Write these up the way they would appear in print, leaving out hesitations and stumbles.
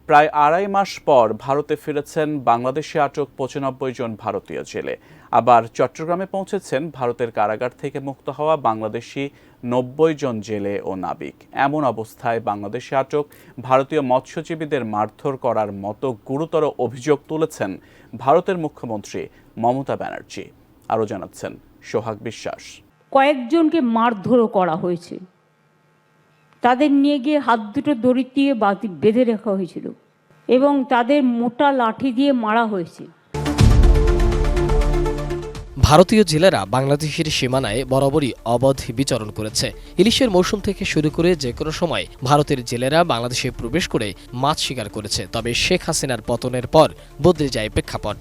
প্রায় আড়াই মাস পর ভারতে ফিরেছেন বাংলাদেশে আটক ৯৫ জন ভারতীয় জেলে। আবার চট্টগ্রামে পৌঁছেছেন ভারতের কারাগার থেকে মুক্ত হওয়া বাংলাদেশি ৯০ জন জেলে ও নাবিক। এমন অবস্থায় বাংলাদেশে আটক ভারতীয় মৎস্যজীবীদের মারধর করার মতো গুরুতর অভিযোগ তুলেছেন ভারতের মুখ্যমন্ত্রী মমতা ব্যানার্জি। আরও জানাচ্ছেন সোহাগ বিশ্বাস। কয়েকজনকে মারধরও করা হয়েছে, তাদের নিয়ে গিয়ে হাত দুটো দড়ি দিয়ে বেঁধে রাখা হয়েছিল এবং তাদের মোটা লাঠি দিয়ে মারা হয়েছে। ভারতীয় জেলেরা বাংলাদেশের সীমানায় বরাবরই অবাধ বিচরণ করেছে। ইলিশের মৌসুম থেকে শুরু করে যে কোনো সময় ভারতের জেলেরা বাংলাদেশে প্রবেশ করে মাছ শিকার করেছে। তবে শেখ হাসিনার পতনের পর বদলে যায় প্রেক্ষাপট।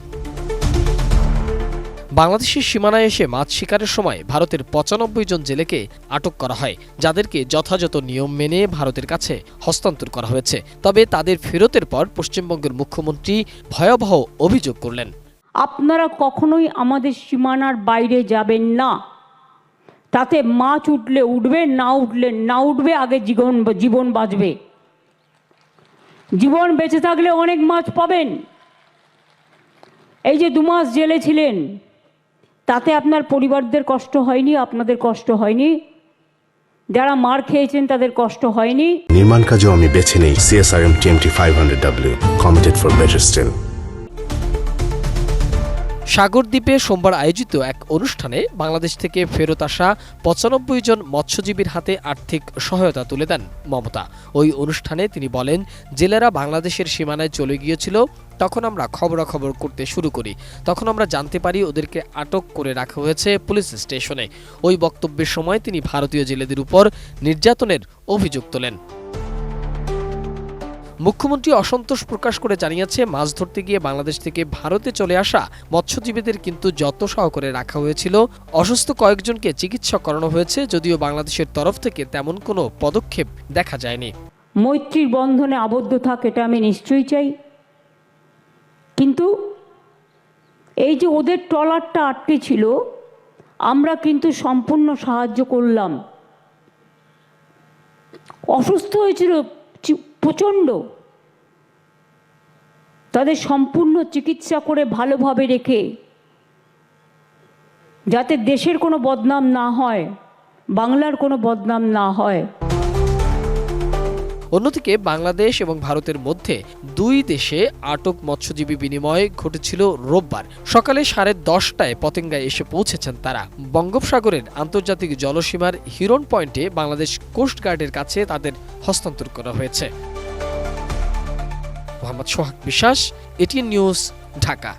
বাংলাদেশের সীমানায় এসে মাছ শিকারের সময় ভারতের ৯৫ জন জেলেকে আটক করা হয়, যাদেরকে যথাযথ নিয়ম মেনে ভারতের কাছে হস্তান্তর করা হয়েছে। তবে তাদের ফেরতের পর পশ্চিমবঙ্গের মুখ্যমন্ত্রী ভয়াবহ অভিযোগ করলেন, আপনারা কখনোই আমাদের সীমানার বাইরে যাবেন না। তাতে মাছ উঠলে উঠবে, না উঠলে না উঠবে, আগে জীবন বাঁচবে। জীবন বেঁচে থাকলে অনেক মাছ পাবেন। এই যে ২ মাস জেলে ছিলেন, তাতে আপনার পরিবারদের কষ্ট হয়নি? আপনাদের কষ্ট হয়নি? যারা মার খেয়েছেন তাদের কষ্ট হয়নি? নির্মাণ কাজও আমি বেছে নেই CSRM TMT 500W, committed for better still। সাগরদ্বীপে সোমবার আয়োজিত এক অনুষ্ঠানে বাংলাদেশ থেকে ফেরত আসা ৯৫ জন মৎস্যজীবীর হাতে আর্থিক সহায়তা তুলে দেন মমতা। ওই অনুষ্ঠানে তিনি বলেন, জেলেরা বাংলাদেশের সীমানায় চলে গিয়েছিল, তখন আমরা খবরাখবর করতে শুরু করি। তখন আমরা জানতে পারি ওদেরকে আটক করে রাখা হয়েছে পুলিশ স্টেশনে। ওই বক্তব্যের সময় তিনি ভারতীয় জেলেদের উপর নির্যাতনের অভিযোগ তোলেন। মুখ্যমন্ত্রী অসন্তোষ প্রকাশ করে জানিয়েছে, মাছ ধরতে গিয়ে বাংলাদেশ থেকে ভারতে চলে আসা মৎস্যজীবীদের কিন্তু যত্ন সহকারে রাখা হয়েছিল। অসুস্থ কয়েকজনকে চিকিৎসা করানো হয়েছে, যদিও বাংলাদেশের তরফ থেকে তেমন কোনো পদক্ষেপ দেখা যায়নি। মৈত্রীর বন্ধনে আবদ্ধ থাক, এটা আমি নিশ্চয়ই চাই, কিন্তু এই যে ওদের ট্রলারটা আটকে ছিল, আমরা কিন্তু সম্পূর্ণ সাহায্য করলাম। অসুস্থ হয়েছিল প্রচণ্ড, তাদের সম্পূর্ণ চিকিৎসা করে ভালোভাবে রেখে, যাতে দেশের কোনো বদনাম না হয়, বাংলার কোনো বদনাম না হয়। অন্যদিকে বাংলাদেশ এবং ভারতের মধ্যে দুই দেশে আটক মৎস্যজীবী বিনিময় ঘটেছিল রোববার সকালে 10:30টায় পতেঙ্গায় এসে পৌঁছেছেন তারা। বঙ্গোপসাগরের আন্তর্জাতিক জলসীমার হিরন পয়েন্টে বাংলাদেশ কোস্টগার্ডের কাছে তাদের হস্তান্তর করা হয়েছে। মোহাম্মদ সোহাগ বিশ্বাস, এটিএন নিউজ, ঢাকা।